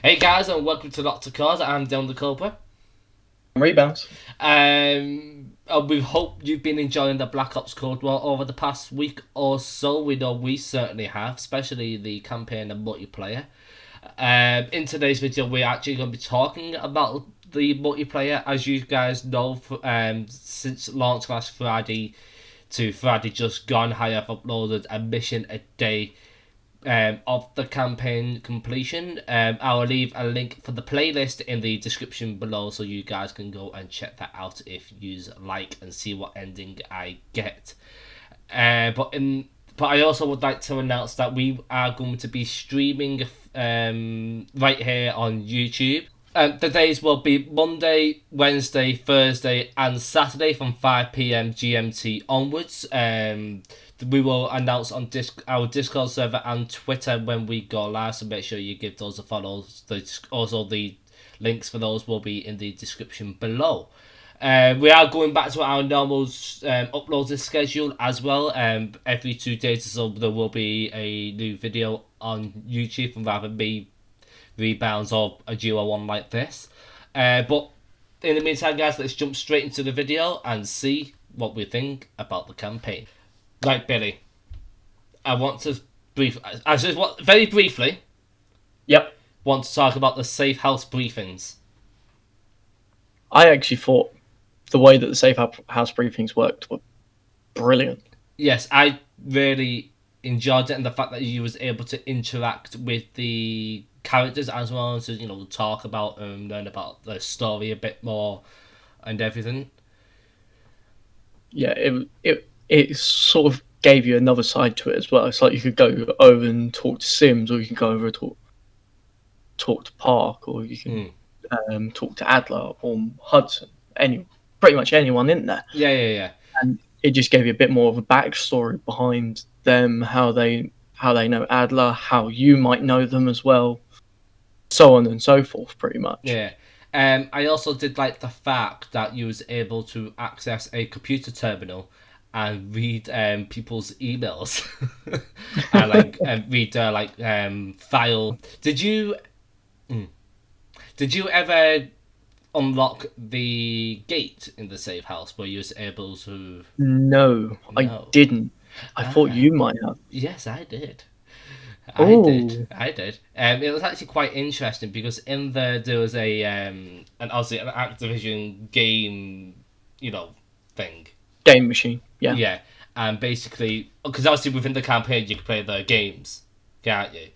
Hey guys, and welcome to DylanTheCobra. I'm DylanTheCobra. ReBounds. We hope you've been enjoying the Black Ops Cold War over the past week or so. We know we certainly have, especially the campaign and multiplayer. In today's video, we're actually going to be talking about the multiplayer. As you guys know, since launch last Friday to Friday just gone, I have uploaded a mission a day of the campaign completion. I will leave a link for the playlist in the description below so you guys can go and check that out if you like and see what ending I get. But I also would like to announce that we are going to be streaming right here on YouTube. The days will be Monday, Wednesday, Thursday, and Saturday from 5 p.m. GMT onwards. We will announce on our Discord server and Twitter when we go live, so make sure you give those a follow. Also, the links for those will be in the description below. We are going back to our normal uploading schedule as well. Every 2 days or so, there will be a new video on YouTube from either me, ReBounds, or a duo one like this. But in the meantime, guys, let's jump straight into the video and see what we think about the campaign. Right, Billy, I want to very briefly Yep. want to talk about the safe house briefings. I actually thought the way that the safe house briefings worked were brilliant. Yes, I really enjoyed it, and the fact that you was able to interact with the characters as well as talk about them, learn about the story a bit more, and everything. Yeah, it sort of gave you another side to it as well. It's like you could go over and talk to Sims, or you can go over and talk to Park, or you can talk to Adler or Hudson. Pretty much anyone in there. Yeah. And it just gave you a bit more of a backstory behind them, how they know Adler, how you might know them as well, so on and so forth, pretty much. Yeah. I also did like the fact that you was able to access a computer terminal and read people's emails and read their file. Did you ever unlock the gate in the safe house where you was able to? No, I No. didn't. I thought you might have. Yes, I did. I did. Oh, I did. It was actually quite interesting because in there was an Activision game, thing. game machine. Yeah. Yeah, and basically, because obviously within the campaign you can play the games, can't you?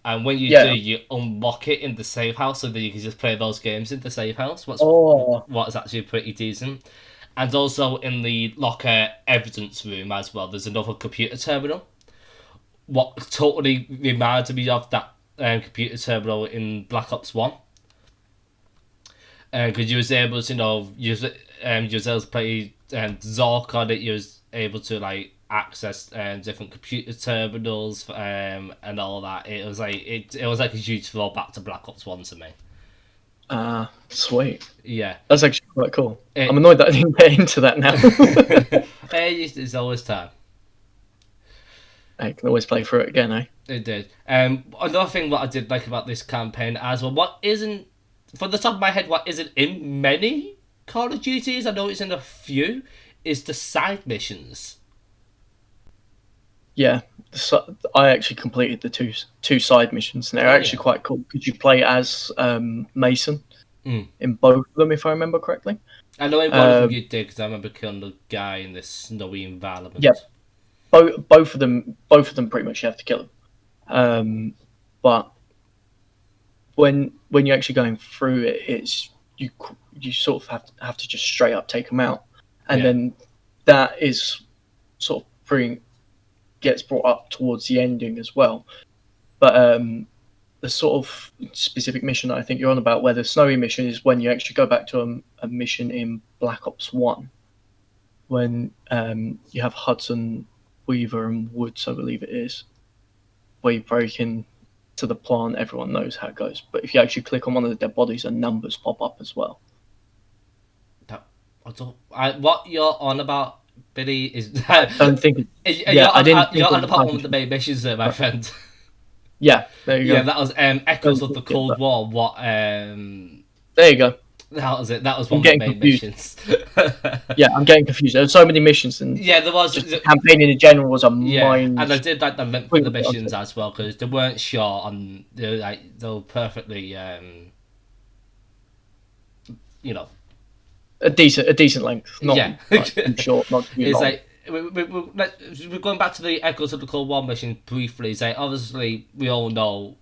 And when you do, Yeah. you unlock it in the safe house, so that you can just play those games in the safe house. Oh, What's actually pretty decent. And also in the locker evidence room as well, there's another computer terminal. What totally reminded me of that computer terminal in Black Ops 1. Because you was able to, use it, you was able to play Zork on it, you was able to, access different computer terminals and all that. It was like a huge throwback to Black Ops 1 to me. sweet. Yeah. That's actually quite cool. It, I'm annoyed that I didn't get into that now. it's always time. I can always play through it again, eh? It did. Another thing that I did like about this campaign as well, what isn't, from the top of my head, what isn't in many Call of Duties, I know it's in a few, is the side missions. Yeah. I actually completed the two side missions, and they're actually quite cool because you play as Mason in both of them, if I remember correctly. I know in one of them you did, because I remember killing the guy in this snowy environment. Yeah, both of them pretty much you have to kill them. But when you're actually going through it, it's you sort of have to just straight up take them out, and then that is sort of gets brought up towards the ending as well. But the sort of specific mission that I think you're on about, where the snowy mission is when you actually go back to a mission in Black Ops 1, when you have Hudson, Weaver, and Woods, I believe it is, where you break in to the plant. Everyone knows how it goes. But if you actually click on one of the dead bodies, and numbers pop up as well. What you're on about, Billy, is I don't think. you're on about one of the main missions there, my friend. Yeah, there you Yeah, go. that was Echoes of the Cold War. What? There you go. That was it. That was I'm one of the getting main confused. missions. Yeah, I'm getting confused. There's so many missions, and Yeah, there was. just the campaign in general was a Yeah, and I mind. did like the length of the missions as well because they weren't short and they were perfectly you know. A decent length, not Yeah. like too short, not too It's long. like we're going back to the Echoes of the Cold War mission briefly. It's like obviously we all know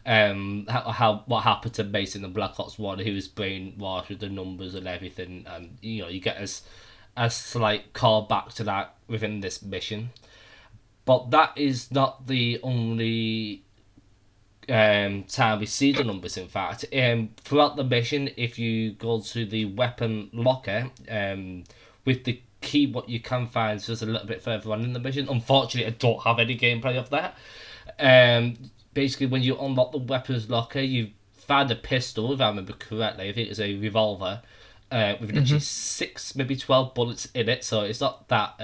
how what happened to Mason in Black Ops 1. He was brainwashed with the numbers and everything, and you get a slight call back to that within this mission. But that is not the only time we see the numbers. In fact, throughout the mission, if you go to the weapon locker, with the key, what you can find is just a little bit further on in the mission. Unfortunately, I don't have any gameplay of that. Basically, when you unlock the weapons locker, you find a pistol, if I remember correctly. I think it's a revolver with literally 6, maybe 12 bullets in it, so it's not that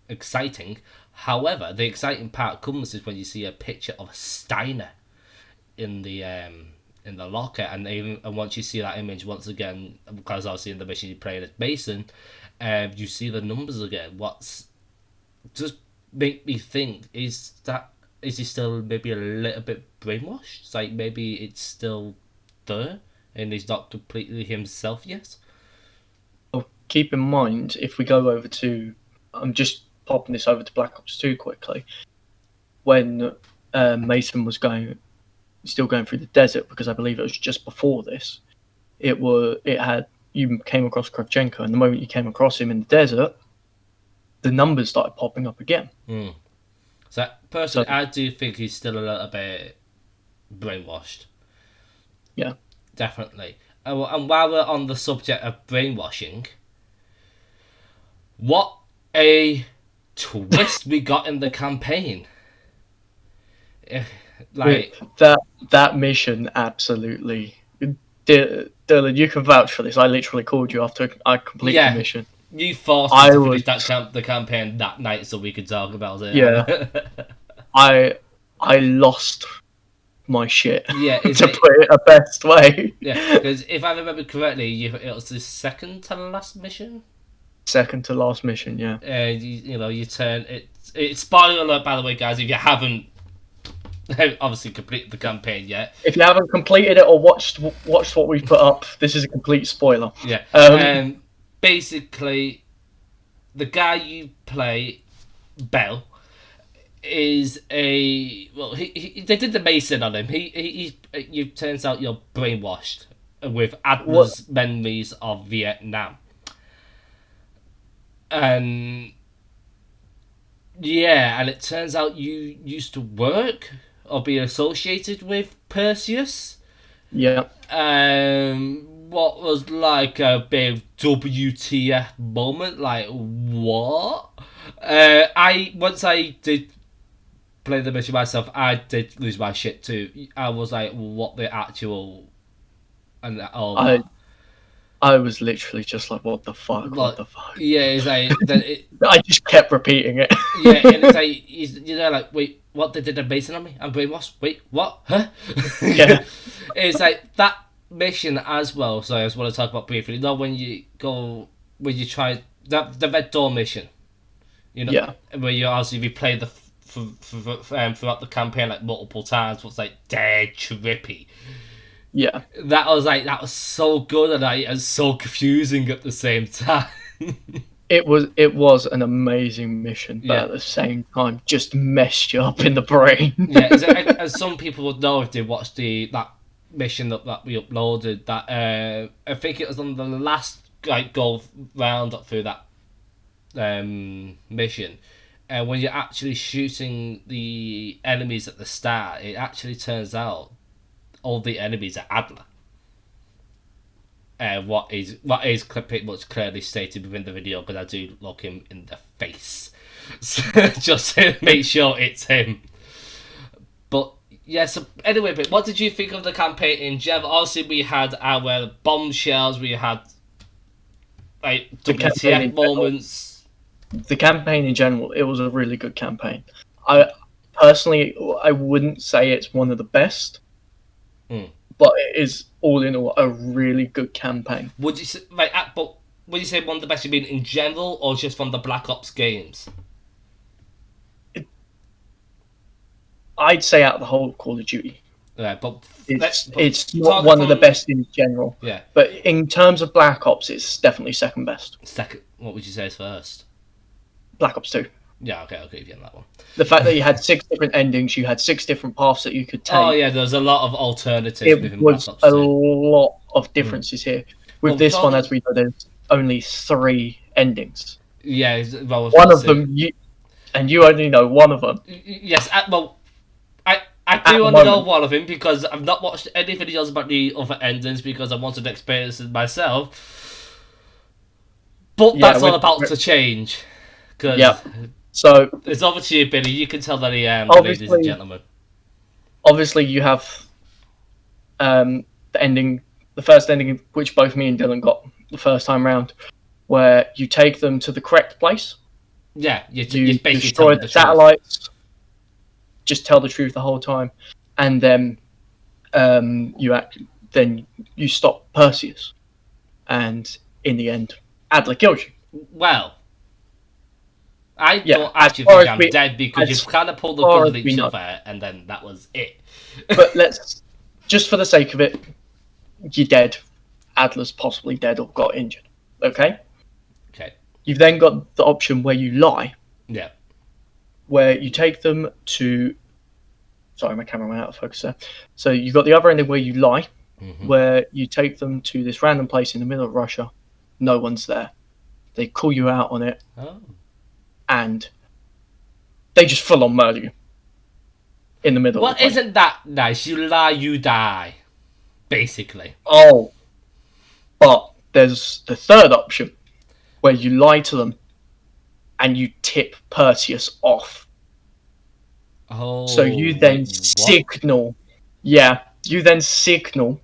exciting. However, the exciting part comes is when you see a picture of a Steiner in the locker, and once you see that image once again, because obviously in the mission you play as Mason, you see the numbers again. What's just make me think is he still maybe a little bit brainwashed? It's like maybe it's still there and he's not completely himself yet. Well, keep in mind, if we go over to, I'm just popping this over to Black Ops 2 quickly. When Mason was still going through the desert, because I believe it was just before this. You came across Kravchenko, and the moment you came across him in the desert, the numbers started popping up again. So personally, I do think he's still a little bit brainwashed. Yeah, Definitely. And while we're on the subject of brainwashing, what a twist we got in the campaign. Like that mission, absolutely. Dylan, you can vouch for this. I literally called you after I completed the mission. You forced me to finish the campaign that night so we could talk about it. Yeah. I lost my shit. Yeah, to put it a best way. Yeah, because if I remember correctly, it was the second to last mission. Second to last mission, yeah. You turn it. It's spoiler alert, by the way, guys. If you haven't obviously completed the campaign yet, if you haven't completed it or watched what we put up, this is a complete spoiler. Yeah. Basically, the guy you play, Bell, is they did the Mason on him. He turns out you're brainwashed with Adler's memories of Vietnam. And it turns out you used to work or be associated with Perseus. Yeah. What was like a big WTF moment? Like, what? Once I did play the mission myself, I did lose my shit too. I was like, what the actual... And all I was literally just like, what the fuck, what the fuck? Yeah, it's like... I just kept repeating it. Yeah, and it's like, like, wait, what, they did a Mason on me? I'm brainwashed? Wait, what? Huh? Yeah. It's like, that mission as well, so I just want to talk about briefly, when you try... The Red Door mission. Where you obviously replay the... throughout the campaign like multiple times, was like dead trippy. Yeah, that was so good and so confusing at the same time. It was an amazing mission, but at the same time, just messed you up in the brain. Yeah, as some people would know if they watched that mission that we uploaded. That I think it was on the last go round up through that mission. When you're actually shooting the enemies at the start, it actually turns out all the enemies are Adler. What is pretty much clearly stated within the video, because I do look him in the face just to make sure it's him. But yeah, so anyway, but what did you think of the campaign in general? Obviously, we had our bombshells, we had like WTF moments. The campaign in general, it was a really good campaign. personally, I wouldn't say it's one of the best, but it is all in all a really good campaign. Would you say, but would you say one of the best you've been in general, or just from the Black Ops games? I'd say out of the whole Call of Duty, Yeah, but it's not one of the best in general. Yeah. But in terms of Black Ops, it's definitely second best. Second, what would you say is first? Black Ops 2. Yeah, okay, I'll give you that one. The fact that you had 6 different endings, you had 6 different paths that you could take. Oh yeah, there's a lot of alternatives. It was a lot of differences here. With this one, as we know, there's only 3 endings. Yeah, well, one of them, you only know one of them. Yes, I do only know one of them because I've not watched any videos about the other endings because I wanted to experience it myself. But that's all about to change. Yeah. So it's over to you, Billy. You can tell that I am, ladies and gentlemen. Obviously, you have the first ending, which both me and Dylan got the first time round, where you take them to the correct place. Yeah, you destroy the satellites. Just tell the truth the whole time, and then you stop Perseus, and in the end, Adler kills you. Well, I don't actually think I'm dead because you've kind of pulled the gun at each other, and then that was it. But let's, just for the sake of it, you're dead. Adler's possibly dead or got injured. Okay. Okay. You've then got the option where you lie. Yeah. Where you take them to... Sorry, my camera went out of focus there. So you've got the other ending where you lie, where you take them to this random place in the middle of Russia. No one's there. They call you out on it. Oh. And they just full on murder you. In the middle of the place. Isn't that nice? You lie, you die. Basically. Oh. But there's the third option, where you lie to them and you tip Perseus off. Oh, so you then signal. Yeah, you then signal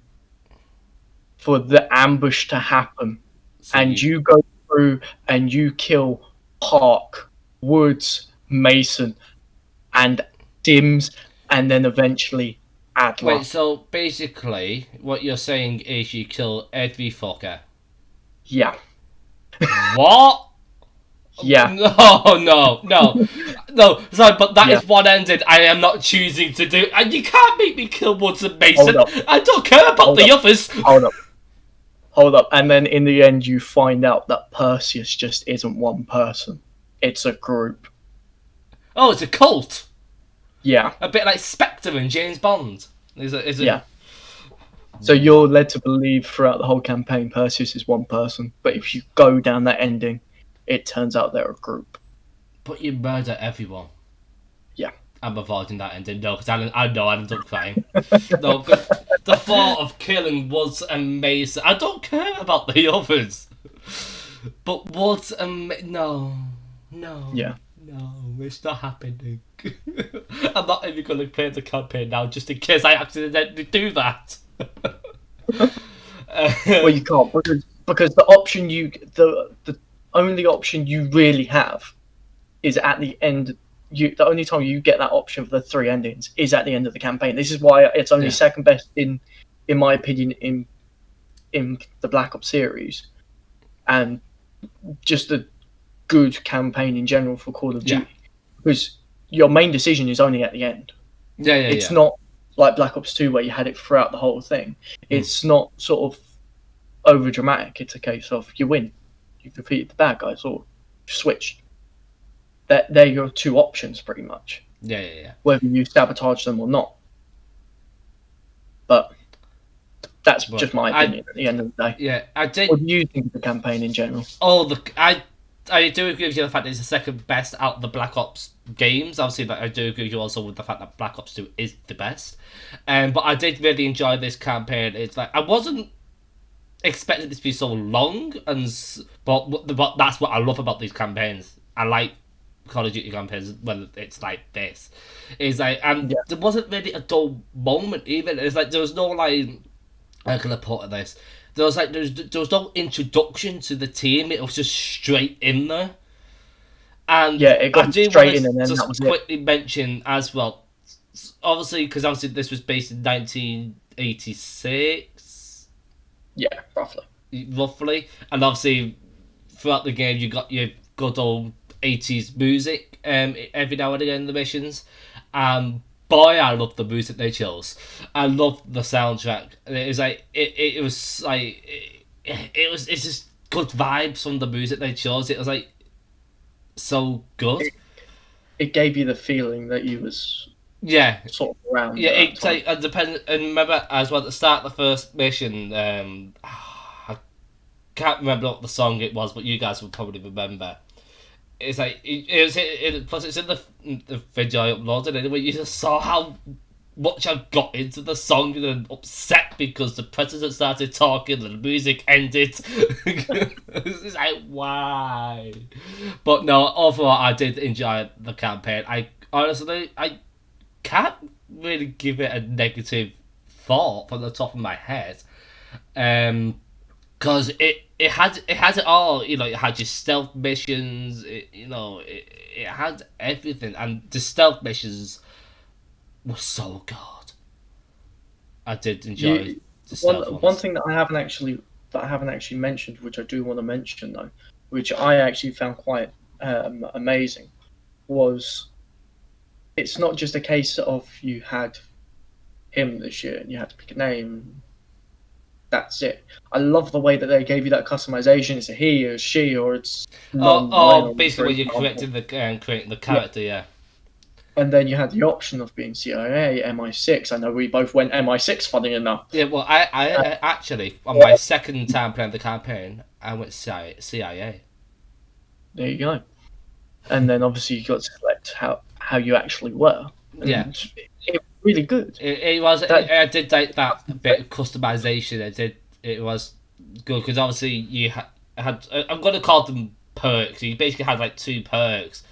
for the ambush to happen. And you go through and you kill Park, Woods, Mason, and Dims, and then eventually Adler. Wait, so basically what you're saying is you kill every fucker? Yeah. What? Yeah. No. Sorry, but that is one ending I am not choosing to do. And you can't make me kill Woods and Mason. I don't care about the others. Hold up. And then in the end, you find out that Perseus just isn't one person. It's a group. Oh, it's a cult. Yeah. A bit like Spectre and James Bond. Is it? Yeah. So you're led to believe throughout the whole campaign Perseus is one person. But if you go down that ending, it turns out they're a group. But you murder everyone. Yeah. I'm avoiding that ending. No, because I know I ended up crying. No, the thought of killing Woods and Mason. I don't care about the others. But Woods and no. Yeah. No, it's not happening. I'm not even going to play the campaign now just in case I accidentally do that. Well, you can't because the option the only option you really have is at the end. The only time you get that option for the 3 endings is at the end of the campaign. This is why it's only second best in my opinion in the Black Ops series, and just a good campaign in general for Call of Duty, because your main decision is only at the end. It's not like Black Ops 2 where you had it throughout the whole thing. It's not sort of over dramatic. It's a case of you win, you defeated the bad guys, or switched. They're your 2 options pretty much. Yeah. Whether you sabotage them or not. But that's just my opinion at the end of the day. Yeah, I did. What do you think of the campaign in general? I do agree with you on the fact that it's the second best out of the Black Ops games. Obviously, I do agree with you also with the fact that Black Ops 2 is the best. But I did really enjoy this campaign. It's like I wasn't expecting this to be so long, but that's what I love about these campaigns. I like Call of Duty campaigns when it's like this. It's like, and there wasn't really a dull moment even. It's like there was no like, how can I put this? There was like there was no introduction to the team. It was just straight in there, And Yeah, it got I do straight in, want and then to that was just it. quickly mention as well, obviously, because obviously this was based in 1986, Yeah, roughly. roughly, and obviously throughout the game you got your good old 80s music every now and again in the missions. Boy, I love the music they chose. I love the soundtrack. It was like it was like it's just good vibes from the music they chose. It was like so good. It gave you the feeling that you was Yeah, sort of around yeah. at that It's time. like and remember as well at the start of the first mission. I can't remember what the song it was, but you guys will probably remember. It's like plus it's in the video I uploaded anyway. You just saw how much I got into the song and upset because the president started talking and the music ended. It's like why? But no, overall I did enjoy the campaign. I honestly I can't really give it a negative thought from the top of my head. Because it has it all. You know, it had your stealth missions. It had everything, and the stealth missions were so good. I did enjoy You the stealth one ones. thing that I haven't actually mentioned, which I do want to mention though, which I actually found quite amazing, was it's not just a case of you had him this year and you had to pick a name. That's it. I love the way that they gave you that customization. It's a he or she or it's non-binary, Basically, for when you're example. creating the Yeah. character, yeah. And then you had the option of being CIA, MI6. I know we both went MI6, funny enough. Yeah, well, Uh, I actually, on my second time playing the campaign, I went CIA. there you go. And then obviously you got to select how you actually were, Yeah, and it was really good. it was. That I did like that bit of customization. I did. It was good because obviously you had. I'm going to call them perks. You basically had like two perks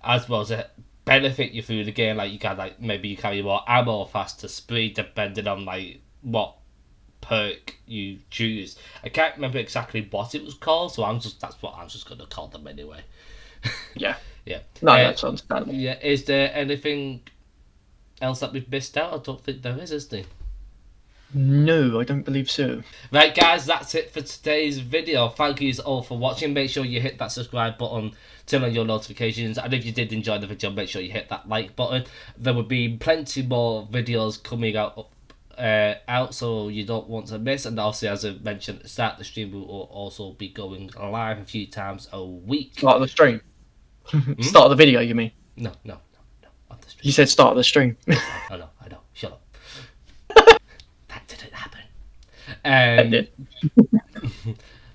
as well to benefit you through the game. Like you got like maybe you carry more ammo, faster speed, depending on like what perk you choose. I can't remember exactly what it was called, so that's what I'm just going to call them anyway. yeah, Yeah. no, that's understandable. Yeah. Is there anything else that we've missed out? I don't think there is there? No, I don't believe so. Right, guys, that's it for today's video. Thank you all for watching. Make sure you hit that subscribe button, turn on your notifications, and if you did enjoy the video, make sure you hit that like button. There will be plenty more videos coming out, so you don't want to miss. And obviously, as I mentioned at the start, the stream will also be going live a few times a week. Start of the stream. Start of the video, you mean? No, on the stream. You said start of the stream. I know. Shut up. That didn't happen. I did.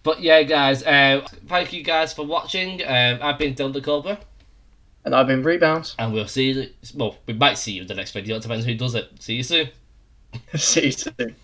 But yeah, guys, thank you guys for watching. I've been DylanTheCobra. And I've been ReBounds. And we'll see you. Well, we might see you in the next video. It depends who does it. See you soon. See you soon.